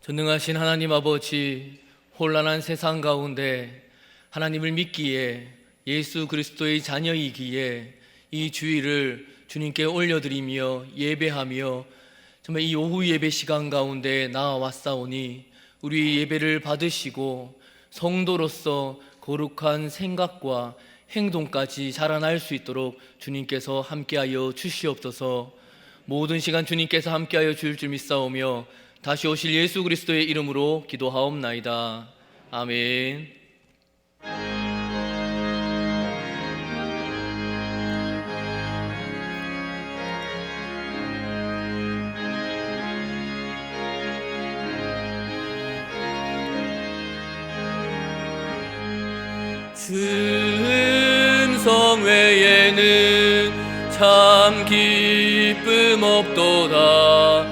전능하신 하나님 아버지, 혼란한 세상 가운데 하나님을 믿기에, 예수 그리스도의 자녀이기에 이 주일을 주님께 올려드리며 예배하며 정말 이 오후 예배 시간 가운데 나아왔사오니 우리 예배를 받으시고 성도로서 거룩한 생각과 행동까지 자라날 수 있도록 주님께서 함께하여 주시옵소서. 모든 시간 주님께서 함께하여 주실 줄 믿사오며 다시 오실 예수 그리스도의 이름으로 기도하옵나이다. 아멘. 음성 외에는 참 기쁨 없도다.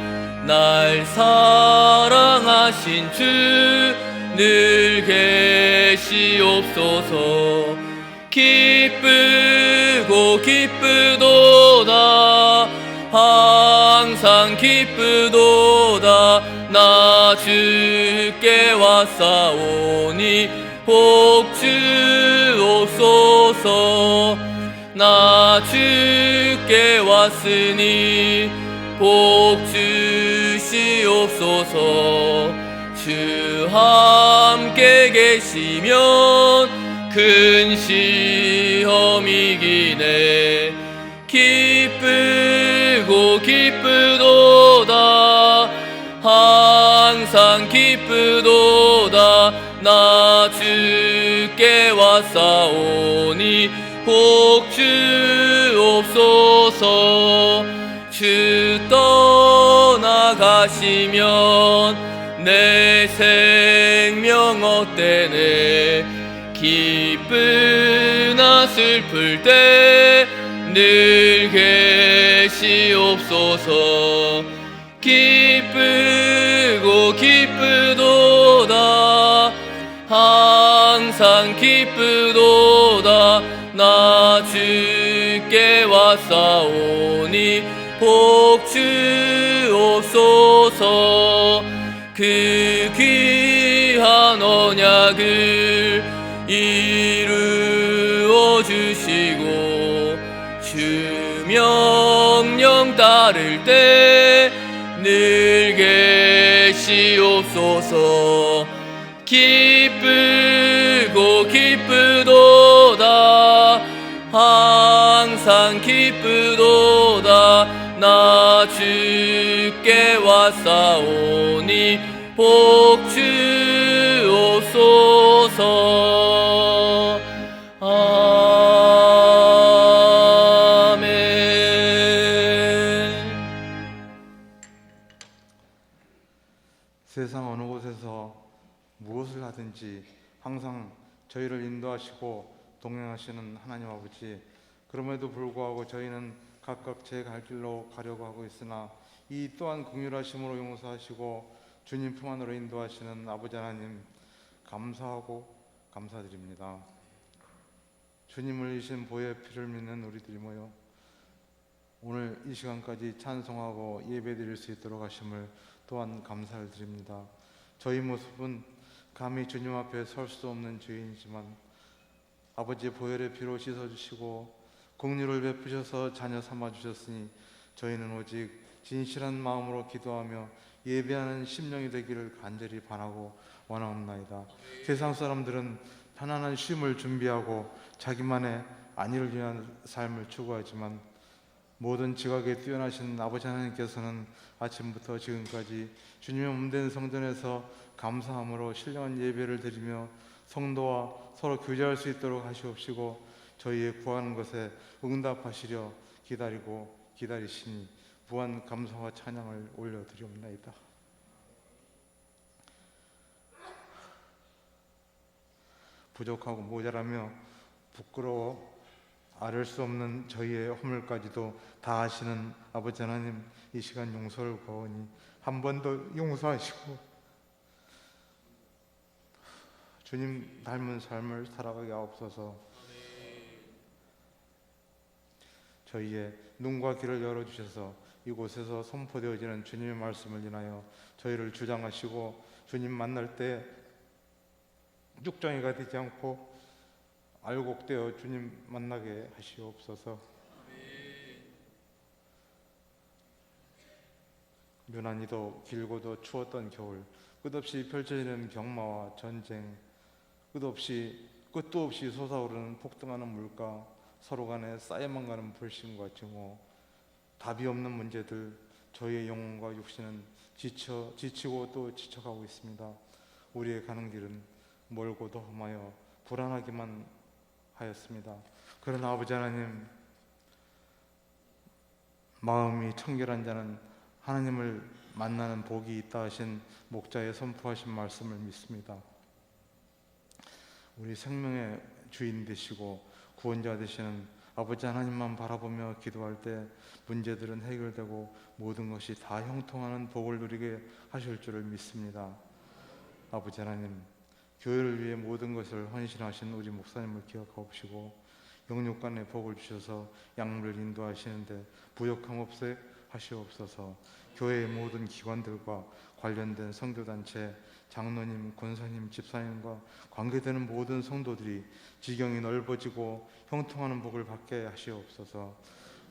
날 사랑하신 주 늘 계시옵소서. 기쁘고 기쁘도다. 항상 기쁘도다. 나 주께 왔사오니 복 주옵소서. 나 주께 왔으니 복 주시옵소서. 주 함께 계시면 큰 시험이기네. 기쁘고 기쁘도다. 항상 기쁘도다. 나 주께 왔사오니 복 주옵소서. 주 떠나가시면 내 생명 어때네. 기쁘나 슬플 때 늘 계시옵소서. 기쁘고 기쁘도다. 항상 기쁘도다. 나 주께 왔사오니 복 주옵소서. 그 귀한 언약을 이루어 주시고 주 명령 따를 때 늘 계시옵소서. 기쁘고 기쁘도다. 항상 기쁘도다. 나 주께 왔사오니 복 주옵소서. 세상 어느 곳에서 무엇을 하든지 항상 저희를 인도하시고 동행하시는 하나님 아버지, 그럼에도 불구하고 저희는 각각 제 갈 길로 가려고 하고 있으나 이 또한 긍휼하심으로 용서하시고 주님 품 안으로 인도하시는 아버지 하나님, 감사하고 감사드립니다. 주님을 이신 보혈 피를 믿는 우리들이 모여 오늘 이 시간까지 찬송하고 예배드릴 수 있도록 하심을 또한 감사를 드립니다. 저희 모습은 감히 주님 앞에 설 수 없는 죄인이지만 아버지의 보혈의 피로 씻어주시고 긍휼을 베푸셔서 자녀 삼아주셨으니 저희는 오직 진실한 마음으로 기도하며 예배하는 심령이 되기를 간절히 바라고 원하옵나이다. 세상 사람들은 편안한 쉼을 준비하고 자기만의 안위를 위한 삶을 추구하지만 모든 지각에 뛰어나신 아버지 하나님께서는 아침부터 지금까지 주님의 몸된 성전에서 감사함으로 신령한 예배를 드리며 성도와 서로 교제할 수 있도록 하시옵시고 저희의 구하는 것에 응답하시려 기다리고 기다리시니 무한 감사와 찬양을 올려드리옵나이다. 부족하고 모자라며 부끄러워 아를 수 없는 저희의 허물까지도 다 아시는 아버지 하나님, 이 시간 용서를 구하오니 한 번 더 용서하시고 주님 닮은 삶을 살아가게 하옵소서. 저희의 눈과 귀를 열어주셔서 이곳에서 선포되어지는 주님의 말씀을 인하여 저희를 주장하시고 주님 만날 때 육정이가 되지 않고 알곡되어 주님 만나게 하시옵소서. 유난히도 길고도 추웠던 겨울, 끝없이 펼쳐지는 병마와 전쟁, 끝도 없이 솟아오르는 폭등하는 물가, 서로 간에 쌓여만 가는 불신과 증오, 답이 없는 문제들, 저희의 영혼과 육신은 지치고 또 지쳐가고 있습니다. 우리의 가는 길은 멀고도 험하여 불안하기만 하였습니다. 그러나 아버지 하나님, 마음이 청결한 자는 하나님을 만나는 복이 있다 하신 목자의 선포하신 말씀을 믿습니다. 우리 생명의 주인 되시고 구원자 되시는 아버지 하나님만 바라보며 기도할 때 문제들은 해결되고 모든 것이 다 형통하는 복을 누리게 하실 줄을 믿습니다. 아버지 하나님, 교회를 위해 모든 것을 헌신하신 우리 목사님을 기억하옵시고 영육간의 복을 주셔서 양물을 인도하시는데 부족함 없애 하시옵소서. 교회의 모든 기관들과 관련된 성교단체, 장로님, 권사님, 집사님과 관계되는 모든 성도들이 지경이 넓어지고 형통하는 복을 받게 하시옵소서.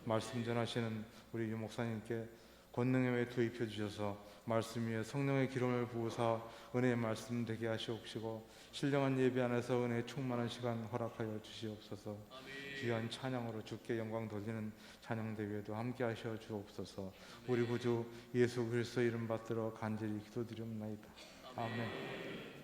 말씀 전하시는 우리 유 목사님께 권능의 왜 도입해 주셔서 말씀 위에 성령의 기름을 부으사 은혜의 말씀 되게 하시옵시고 신령한 예배 안에서 은혜의 충만한 시간 허락하여 주시옵소서. 귀한 찬양으로 주께 영광 돌리는 찬양대회에도 함께 하셔 주옵소서. 우리 구주 예수 그리스도 이름 받들어 간절히 기도드리옵나이다. 아멘.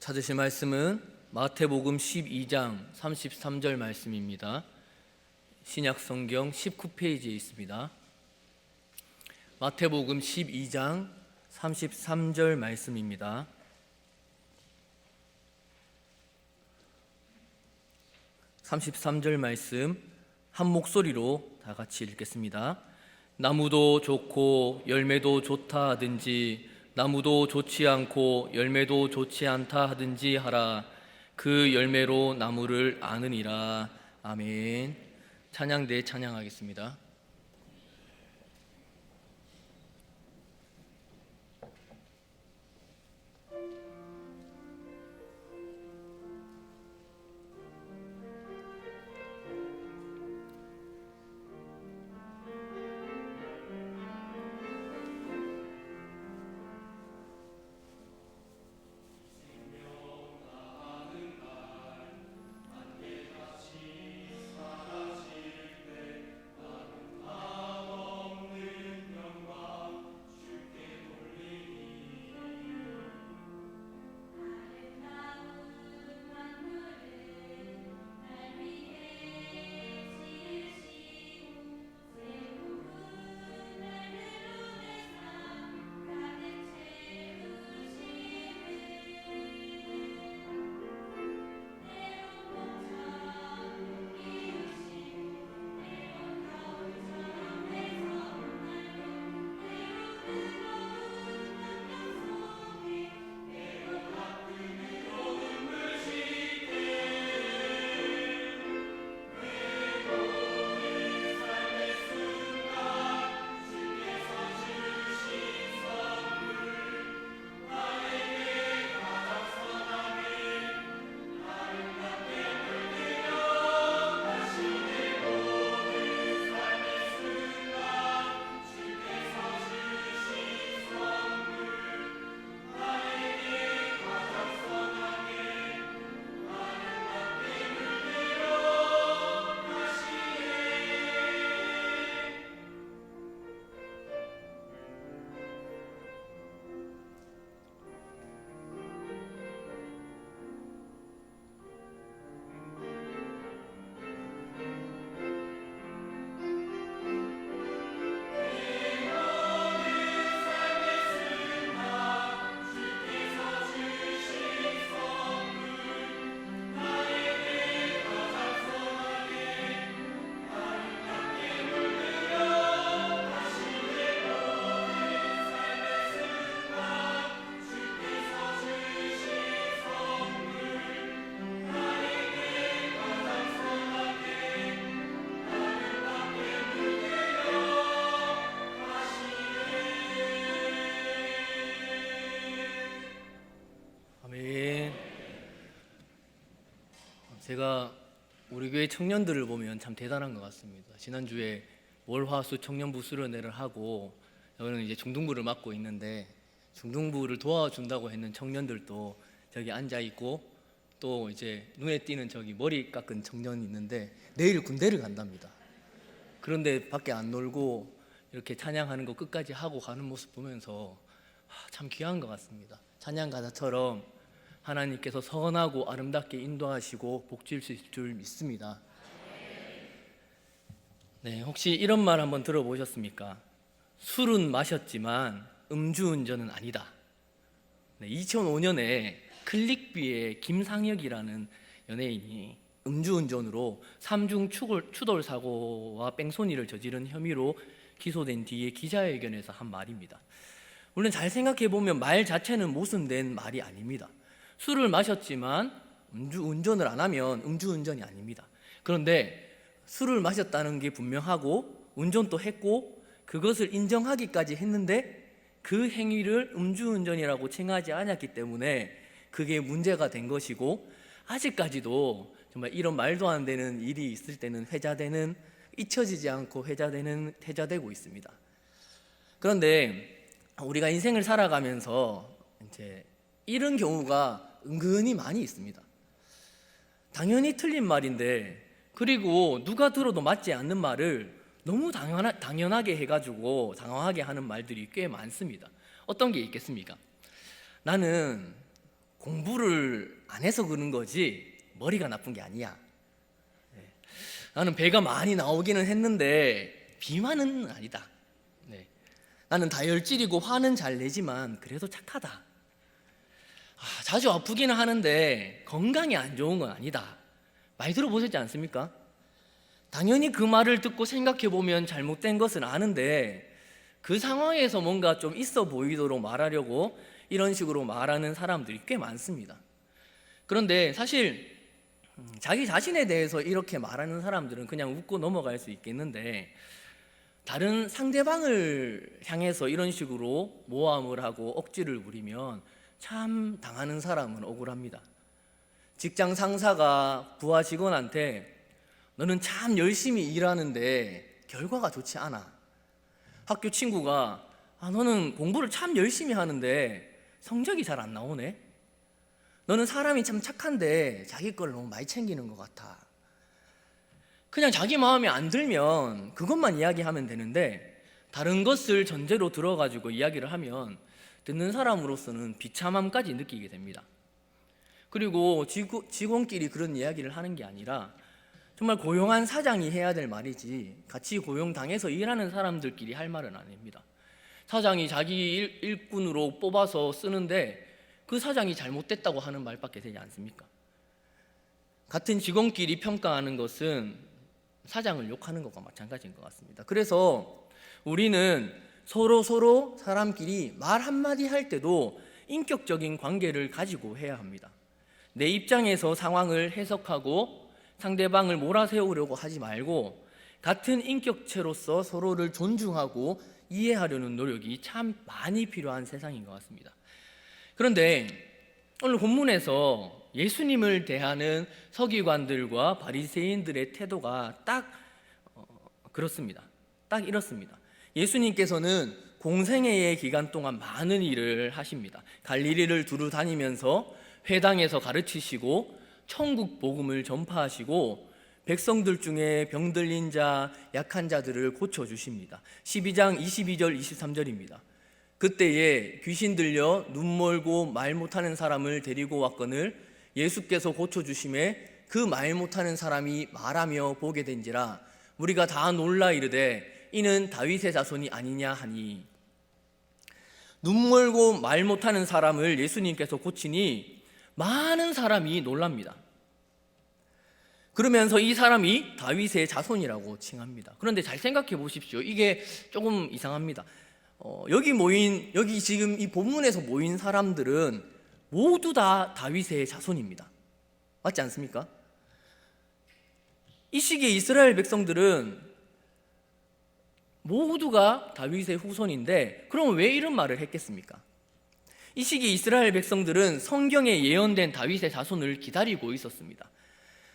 찾으실 말씀은 마태복음 12장 33절 말씀입니다. 신약성경 19페이지에 있습니다. 마태복음 12장 33절 말씀입니다. (33절) 말씀 한 목소리로 다 같이 읽겠습니다. 나무도 좋고 열매도 좋다 하든지 나무도 좋지 않고 열매도 좋지 않다 하든지 하라. 그 열매로 나무를 아느니라. 아멘. 찬양대 찬양하겠습니다. 제가 우리 교회 청년들을 보면 참 대단한 것 같습니다. 지난주에 월화수 청년부 수련회를 하고 저는 이제 중등부를 맡고 있는데 중등부를 도와준다고 했는 청년들도 저기 앉아 있고 또 이제 눈에 띄는 저기 머리 깎은 청년이 있는데 내일 군대를 간답니다. 그런데 밖에 안 놀고 이렇게 찬양하는 거 끝까지 하고 가는 모습 보면서 참 귀한 것 같습니다. 찬양가사처럼 하나님께서 선하고 아름답게 인도하시고 복 주실 줄 믿습니다. 네, 혹시 이런 말 한번 들어보셨습니까? 술은 마셨지만 음주운전은 아니다. 네, 2005년에 클릭비의 김상혁이라는 연예인이 음주운전으로 3중 추돌 사고와 뺑소니를 저지른 혐의로 기소된 뒤에 기자회견에서 한 말입니다. 물론 잘 생각해보면 말 자체는 모순된 말이 아닙니다. 술을 마셨지만 운전을 안 하면 음주운전이 아닙니다. 그런데 술을 마셨다는 게 분명하고 운전도 했고 그것을 인정하기까지 했는데 그 행위를 음주운전이라고 칭하지 않았기 때문에 그게 문제가 된 것이고, 아직까지도 정말 이런 말도 안 되는 일이 있을 때는 잊혀지지 않고 회자되고 있습니다. 그런데 우리가 인생을 살아가면서 이제 이런 경우가 은근히 많이 있습니다. 당연히 틀린 말인데, 그리고 누가 들어도 맞지 않는 말을 너무 당연하게 해가지고 당황하게 하는 말들이 꽤 많습니다. 어떤 게 있겠습니까? 나는 공부를 안 해서 그런 거지 머리가 나쁜 게 아니야. 네. 나는 배가 많이 나오기는 했는데 비만은 아니다. 네. 나는 다혈질이고 화는 잘 내지만 그래도 착하다. 자주 아프기는 하는데 건강에 안 좋은 건 아니다. 많이 들어보셨지 않습니까? 당연히 그 말을 듣고 생각해보면 잘못된 것은 아는데 그 상황에서 뭔가 좀 있어 보이도록 말하려고 이런 식으로 말하는 사람들이 꽤 많습니다. 그런데 사실 자기 자신에 대해서 이렇게 말하는 사람들은 그냥 웃고 넘어갈 수 있겠는데, 다른 상대방을 향해서 이런 식으로 모함을 하고 억지를 부리면 참 당하는 사람은 억울합니다. 직장 상사가 부하 직원한테 너는 참 열심히 일하는데 결과가 좋지 않아. 학교 친구가 너는 공부를 참 열심히 하는데 성적이 잘 안 나오네. 너는 사람이 참 착한데 자기 걸 너무 많이 챙기는 것 같아. 그냥 자기 마음에 안 들면 그것만 이야기하면 되는데 다른 것을 전제로 들어가지고 이야기를 하면 듣는 사람으로서는 비참함까지 느끼게 됩니다. 그리고 직원끼리 그런 이야기를 하는 게 아니라 정말 고용한 사장이 해야 될 말이지 같이 고용당해서 일하는 사람들끼리 할 말은 아닙니다. 사장이 자기 일꾼으로 뽑아서 쓰는데 그 사장이 잘못됐다고 하는 말밖에 되지 않습니까? 같은 직원끼리 평가하는 것은 사장을 욕하는 것과 마찬가지인 것 같습니다. 그래서 우리는 서로 사람끼리 말 한마디 할 때도 인격적인 관계를 가지고 해야 합니다. 내 입장에서 상황을 해석하고 상대방을 몰아세우려고 하지 말고 같은 인격체로서 서로를 존중하고 이해하려는 노력이 참 많이 필요한 세상인 것 같습니다. 그런데 오늘 본문에서 예수님을 대하는 서기관들과 바리새인들의 태도가 딱 그렇습니다. 딱 이렇습니다. 예수님께서는 공생애의 기간 동안 많은 일을 하십니다. 갈릴리를 두루 다니면서 회당에서 가르치시고 천국 복음을 전파하시고 백성들 중에 병들린 자, 약한 자들을 고쳐주십니다. 12장 22절 23절입니다. 그때에 귀신 들려 눈 멀고 말 못하는 사람을 데리고 왔거늘 예수께서 고쳐주심에 그 말 못하는 사람이 말하며 보게 된지라 우리가 다 놀라 이르되 이는 다윗의 자손이 아니냐 하니. 눈 멀고 말 못하는 사람을 예수님께서 고치니 많은 사람이 놀랍니다. 그러면서 이 사람이 다윗의 자손이라고 칭합니다. 그런데 잘 생각해 보십시오. 이게 조금 이상합니다. 여기 지금 이 본문에서 모인 사람들은 모두 다 다윗의 자손입니다. 맞지 않습니까? 이 시기에 이스라엘 백성들은 모두가 다윗의 후손인데 그럼 왜 이런 말을 했겠습니까? 이 시기에 이스라엘 백성들은 성경에 예언된 다윗의 자손을 기다리고 있었습니다.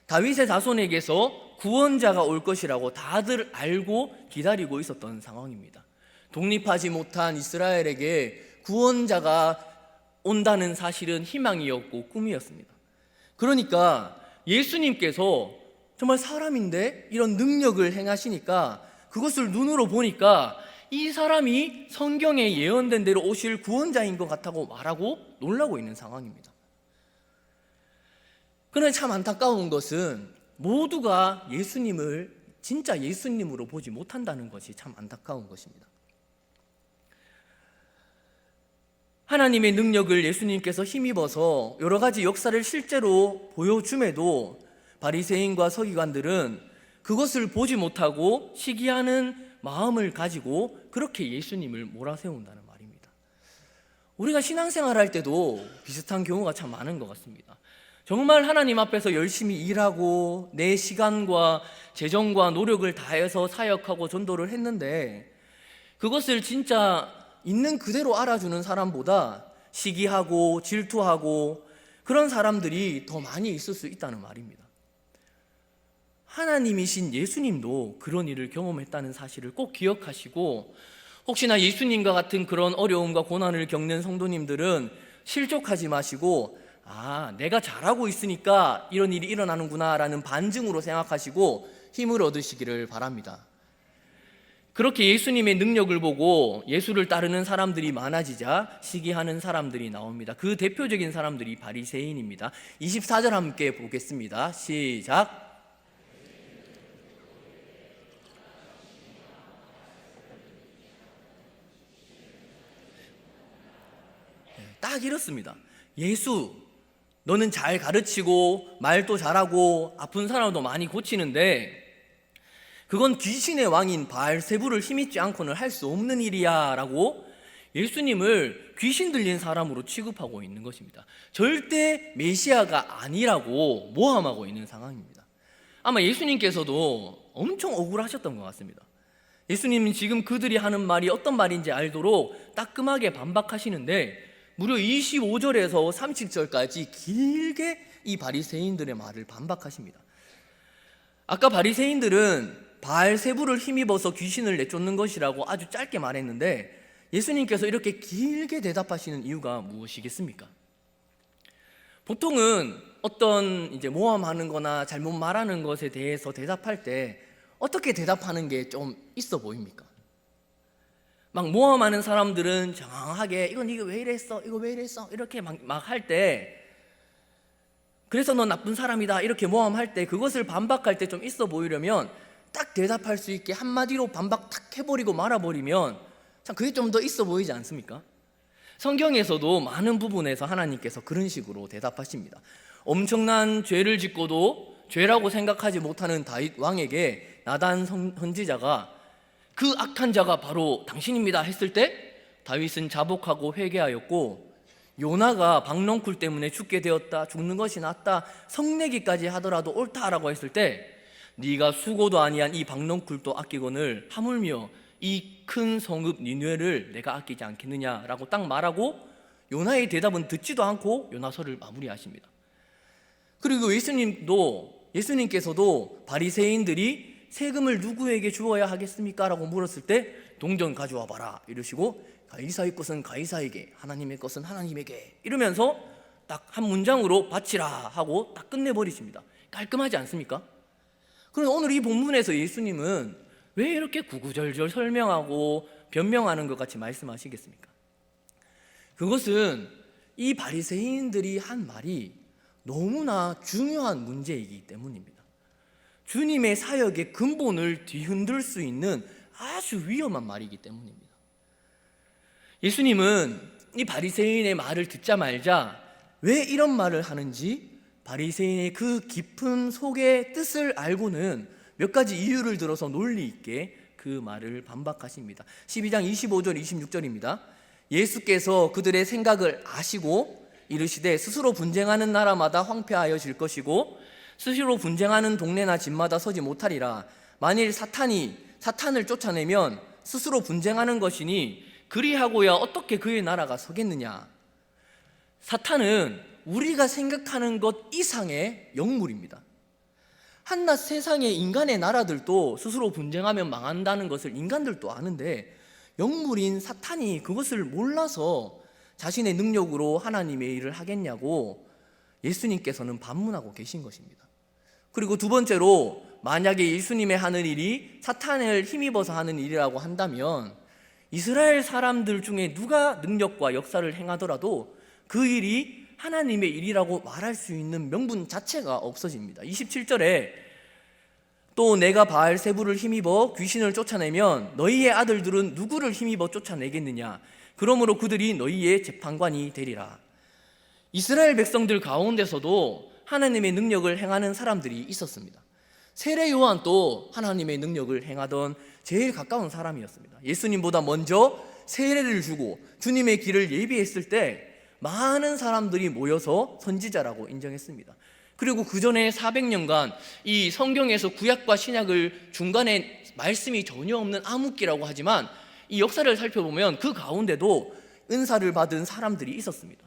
다윗의 자손에게서 구원자가 올 것이라고 다들 알고 기다리고 있었던 상황입니다. 독립하지 못한 이스라엘에게 구원자가 온다는 사실은 희망이었고 꿈이었습니다. 그러니까 예수님께서 정말 사람인데 이런 능력을 행하시니까 그것을 눈으로 보니까 이 사람이 성경에 예언된 대로 오실 구원자인 것 같다고 말하고 놀라고 있는 상황입니다. 그러나 참 안타까운 것은 모두가 예수님을 진짜 예수님으로 보지 못한다는 것이 참 안타까운 것입니다. 하나님의 능력을 예수님께서 힘입어서 여러 가지 역사를 실제로 보여줌에도 바리새인과 서기관들은 그것을 보지 못하고 시기하는 마음을 가지고 그렇게 예수님을 몰아세운다는 말입니다. 우리가 신앙생활 할 때도 비슷한 경우가 참 많은 것 같습니다. 정말 하나님 앞에서 열심히 일하고 내 시간과 재정과 노력을 다해서 사역하고 전도를 했는데 그것을 진짜 있는 그대로 알아주는 사람보다 시기하고 질투하고 그런 사람들이 더 많이 있을 수 있다는 말입니다. 하나님이신 예수님도 그런 일을 경험했다는 사실을 꼭 기억하시고, 혹시나 예수님과 같은 그런 어려움과 고난을 겪는 성도님들은 실족하지 마시고, 내가 잘하고 있으니까 이런 일이 일어나는구나 라는 반증으로 생각하시고 힘을 얻으시기를 바랍니다. 그렇게 예수님의 능력을 보고 예수를 따르는 사람들이 많아지자 시기하는 사람들이 나옵니다. 그 대표적인 사람들이 바리새인입니다. 24절 함께 보겠습니다. 시작. 딱 이렇습니다. 예수, 너는 잘 가르치고 말도 잘하고 아픈 사람도 많이 고치는데 그건 귀신의 왕인 바알세불을 힘입지 않고는 할 수 없는 일이야 라고 예수님을 귀신 들린 사람으로 취급하고 있는 것입니다. 절대 메시아가 아니라고 모함하고 있는 상황입니다. 아마 예수님께서도 엄청 억울하셨던 것 같습니다. 예수님은 지금 그들이 하는 말이 어떤 말인지 알도록 따끔하게 반박하시는데 무려 25절에서 30절까지 길게 이 바리새인들의 말을 반박하십니다. 아까 바리새인들은 바알세불을 힘입어서 귀신을 내쫓는 것이라고 아주 짧게 말했는데 예수님께서 이렇게 길게 대답하시는 이유가 무엇이겠습니까? 보통은 어떤 모함하는 거나 잘못 말하는 것에 대해서 대답할 때 어떻게 대답하는 게 좀 있어 보입니까? 막 모함하는 사람들은 정확하게 이거 왜 이랬어? 이거 왜 이랬어? 이렇게 막 할 때, 그래서 너 나쁜 사람이다 이렇게 모함할 때 그것을 반박할 때 좀 있어 보이려면 딱 대답할 수 있게 한마디로 반박 탁 해버리고 말아버리면 참 그게 좀 더 있어 보이지 않습니까? 성경에서도 많은 부분에서 하나님께서 그런 식으로 대답하십니다. 엄청난 죄를 짓고도 죄라고 생각하지 못하는 다윗 왕에게 나단 선지자가 그 악한 자가 바로 당신입니다 했을 때 다윗은 자복하고 회개하였고, 요나가 박넝쿨 때문에 죽게 되었다, 죽는 것이 낫다, 성내기까지 하더라도 옳다라고 했을 때 네가 수고도 아니한 이 박넝쿨도 아끼거늘 하물며 이 큰 성읍 니느웨를 내가 아끼지 않겠느냐라고 딱 말하고 요나의 대답은 듣지도 않고 요나서를 마무리하십니다. 그리고 예수님께서도 바리새인들이 세금을 누구에게 주어야 하겠습니까? 라고 물었을 때 동전 가져와 봐라 이러시고, 가이사의 것은 가이사에게, 하나님의 것은 하나님에게 이러면서 딱 한 문장으로 바치라 하고 딱 끝내버리십니다. 깔끔하지 않습니까? 그런데 오늘 이 본문에서 예수님은 왜 이렇게 구구절절 설명하고 변명하는 것 같이 말씀하시겠습니까? 그것은 이 바리새인들이 한 말이 너무나 중요한 문제이기 때문입니다. 주님의 사역의 근본을 뒤흔들 수 있는 아주 위험한 말이기 때문입니다. 예수님은 이 바리새인의 말을 듣자 말자 왜 이런 말을 하는지 바리새인의 그 깊은 속의 뜻을 알고는 몇 가지 이유를 들어서 논리 있게 그 말을 반박하십니다. 12장 25절 26절입니다. 예수께서 그들의 생각을 아시고 이르시되 스스로 분쟁하는 나라마다 황폐하여질 것이고 스스로 분쟁하는 동네나 집마다 서지 못하리라. 만일 사탄을 쫓아내면 스스로 분쟁하는 것이니 그리하고야 어떻게 그의 나라가 서겠느냐. 사탄은 우리가 생각하는 것 이상의 영물입니다. 한낱 세상의 인간의 나라들도 스스로 분쟁하면 망한다는 것을 인간들도 아는데 영물인 사탄이 그것을 몰라서 자신의 능력으로 하나님의 일을 하겠냐고 예수님께서는 반문하고 계신 것입니다. 그리고 두 번째로, 만약에 예수님의 하는 일이 사탄을 힘입어서 하는 일이라고 한다면 이스라엘 사람들 중에 누가 능력과 역사를 행하더라도 그 일이 하나님의 일이라고 말할 수 있는 명분 자체가 없어집니다. 27절에 또 내가 바알세불을 힘입어 귀신을 쫓아내면 너희의 아들들은 누구를 힘입어 쫓아내겠느냐? 그러므로 그들이 너희의 재판관이 되리라. 이스라엘 백성들 가운데서도 하나님의 능력을 행하는 사람들이 있었습니다. 세례 요한도 하나님의 능력을 행하던 제일 가까운 사람이었습니다. 예수님보다 먼저 세례를 주고 주님의 길을 예비했을 때 많은 사람들이 모여서 선지자라고 인정했습니다. 그리고 그 전에 400년간 이 성경에서 구약과 신약을 중간에 말씀이 전혀 없는 암흑기라고 하지만 이 역사를 살펴보면 그 가운데도 은사를 받은 사람들이 있었습니다.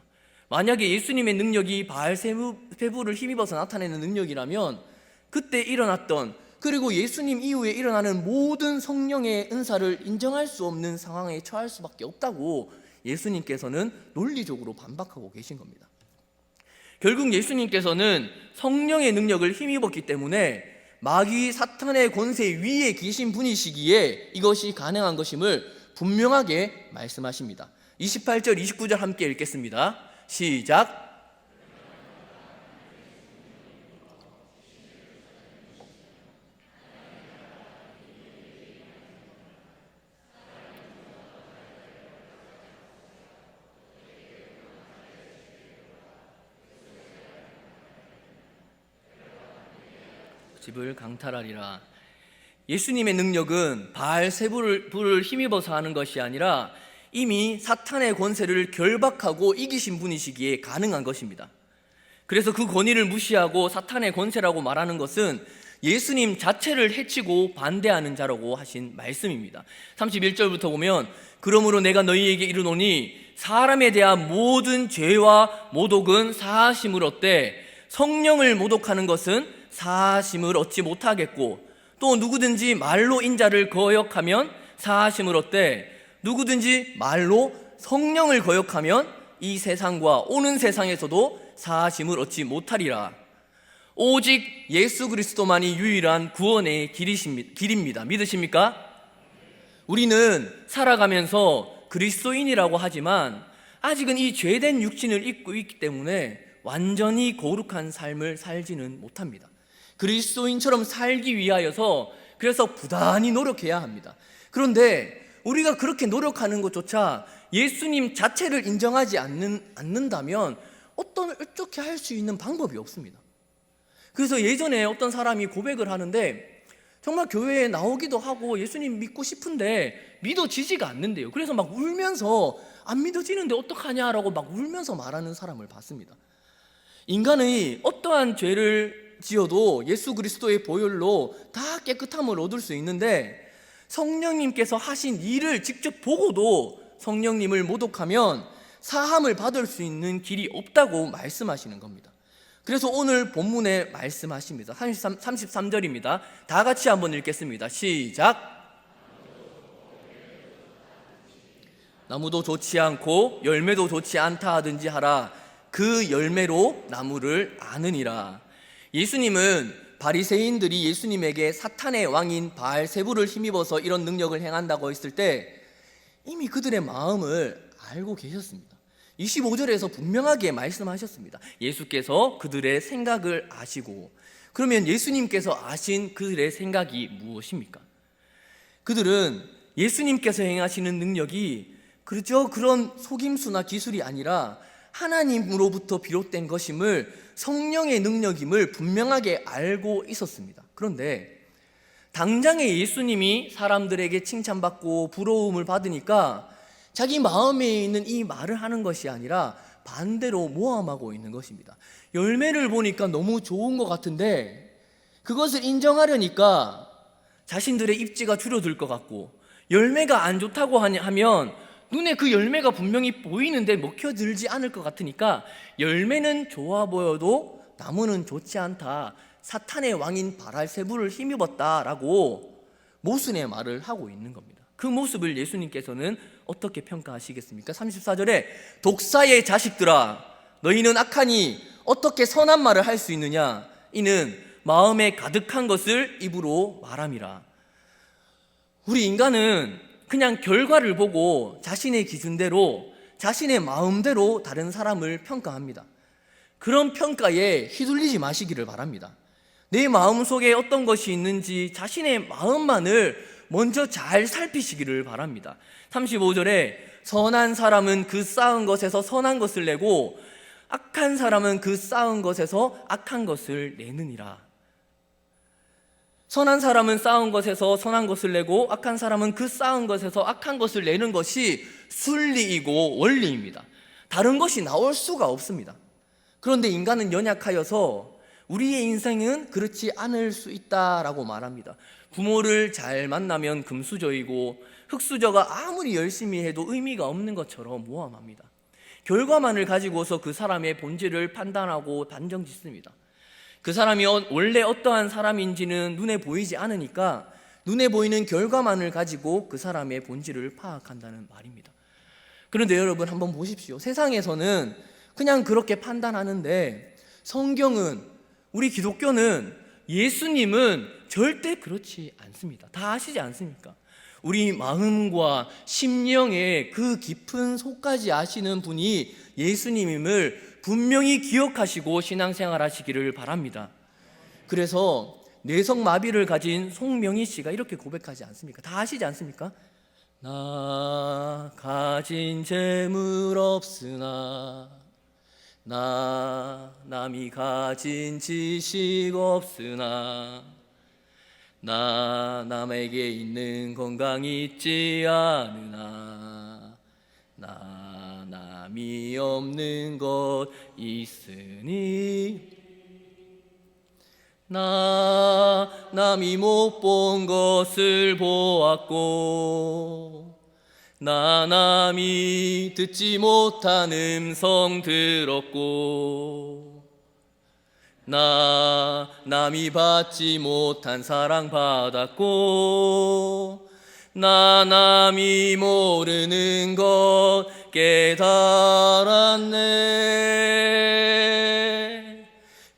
만약에 예수님의 능력이 바알세불을 힘입어서 나타내는 능력이라면 그때 일어났던, 그리고 예수님 이후에 일어나는 모든 성령의 은사를 인정할 수 없는 상황에 처할 수밖에 없다고 예수님께서는 논리적으로 반박하고 계신 겁니다. 결국 예수님께서는 성령의 능력을 힘입었기 때문에 마귀 사탄의 권세 위에 계신 분이시기에 이것이 가능한 것임을 분명하게 말씀하십니다. 28절 29절 함께 읽겠습니다. 시작. 집을 강탈하리라. 예수님의 능력은 바알세불을 힘입어서 하는 것이 아니라 이미 사탄의 권세를 결박하고 이기신 분이시기에 가능한 것입니다. 그래서 그 권위를 무시하고 사탄의 권세라고 말하는 것은 예수님 자체를 해치고 반대하는 자라고 하신 말씀입니다. 31절부터 보면 그러므로 내가 너희에게 이르노니 사람에 대한 모든 죄와 모독은 사하심을 얻되 성령을 모독하는 것은 사하심을 얻지 못하겠고 또 누구든지 말로 인자를 거역하면 사하심을 얻되 누구든지 말로 성령을 거역하면 이 세상과 오는 세상에서도 사하심을 얻지 못하리라. 오직 예수 그리스도만이 유일한 구원의 길입니다. 믿으십니까? 우리는 살아가면서 그리스도인이라고 하지만 아직은 이 죄된 육신을 입고 있기 때문에 완전히 거룩한 삶을 살지는 못합니다. 그리스도인처럼 살기 위하여서 그래서 부단히 노력해야 합니다. 그런데 우리가 그렇게 노력하는 것조차 예수님 자체를 인정하지 않는다면 어떻게 할 수 있는 방법이 없습니다. 그래서 예전에 어떤 사람이 고백을 하는데 정말 교회에 나오기도 하고 예수님 믿고 싶은데 믿어지지가 않는데요. 그래서 막 울면서 안 믿어지는데 어떡하냐라고 막 울면서 말하는 사람을 봤습니다. 인간의 어떠한 죄를 지어도 예수 그리스도의 보혈로 다 깨끗함을 얻을 수 있는데 성령님께서 하신 일을 직접 보고도 성령님을 모독하면 사함을 받을 수 있는 길이 없다고 말씀하시는 겁니다. 그래서 오늘 본문에 말씀하십니다. 33절입니다. 다 같이 한번 읽겠습니다. 시작. 나무도 좋지 않고 열매도 좋지 않다 하든지 하라. 그 열매로 나무를 아느니라. 예수님은 바리새인들이 예수님에게 사탄의 왕인 바알세불을 힘입어서 이런 능력을 행한다고 했을 때 이미 그들의 마음을 알고 계셨습니다. 25절에서 분명하게 말씀하셨습니다. 예수께서 그들의 생각을 아시고, 그러면 예수님께서 아신 그들의 생각이 무엇입니까? 그들은 예수님께서 행하시는 능력이 그런 속임수나 기술이 아니라 하나님으로부터 비롯된 것임을, 성령의 능력임을 분명하게 알고 있었습니다. 그런데 당장에 예수님이 사람들에게 칭찬받고 부러움을 받으니까 자기 마음에 있는 이 말을 하는 것이 아니라 반대로 모함하고 있는 것입니다. 열매를 보니까 너무 좋은 것 같은데 그것을 인정하려니까 자신들의 입지가 줄어들 것 같고, 열매가 안 좋다고 하면 눈에 그 열매가 분명히 보이는데 먹혀들지 않을 것 같으니까 열매는 좋아 보여도 나무는 좋지 않다, 사탄의 왕인 바알세불을 힘입었다라고 모순의 말을 하고 있는 겁니다. 그 모습을 예수님께서는 어떻게 평가하시겠습니까? 34절에 독사의 자식들아 너희는 악하니 어떻게 선한 말을 할 수 있느냐? 이는 마음에 가득한 것을 입으로 말함이라. 우리 인간은 그냥 결과를 보고 자신의 기준대로 자신의 마음대로 다른 사람을 평가합니다. 그런 평가에 휘둘리지 마시기를 바랍니다. 내 마음속에 어떤 것이 있는지 자신의 마음만을 먼저 잘 살피시기를 바랍니다. 35절에 선한 사람은 그 쌓은 것에서 선한 것을 내고 악한 사람은 그 쌓은 것에서 악한 것을 내느니라. 선한 사람은 쌓은 것에서 선한 것을 내고 악한 사람은 그 쌓은 것에서 악한 것을 내는 것이 순리이고 원리입니다. 다른 것이 나올 수가 없습니다. 그런데 인간은 연약하여서 우리의 인생은 그렇지 않을 수 있다라고 말합니다. 부모를 잘 만나면 금수저이고 흙수저가 아무리 열심히 해도 의미가 없는 것처럼 모함합니다. 결과만을 가지고서 그 사람의 본질을 판단하고 단정짓습니다. 그 사람이 원래 어떠한 사람인지는 눈에 보이지 않으니까 눈에 보이는 결과만을 가지고 그 사람의 본질을 파악한다는 말입니다. 그런데 여러분 한번 보십시오. 세상에서는 그냥 그렇게 판단하는데 성경은, 우리 기독교는, 예수님은 절대 그렇지 않습니다. 다 아시지 않습니까? 우리 마음과 심령의 그 깊은 속까지 아시는 분이 예수님임을 분명히 기억하시고 신앙생활 하시기를 바랍니다. 그래서 뇌성마비를 가진 송명희 씨가 이렇게 고백하지 않습니까? 다 아시지 않습니까? 나 가진 재물 없으나 나 남이 가진 지식 없으나 나 남에게 있는 건강 있지 않으나 나 남이 없는 것 있으니 나 남이 못 본 것을 보았고 나 남이 듣지 못한 음성 들었고 나 남이 받지 못한 사랑 받았고 나 남이 모르는 것 깨달았네.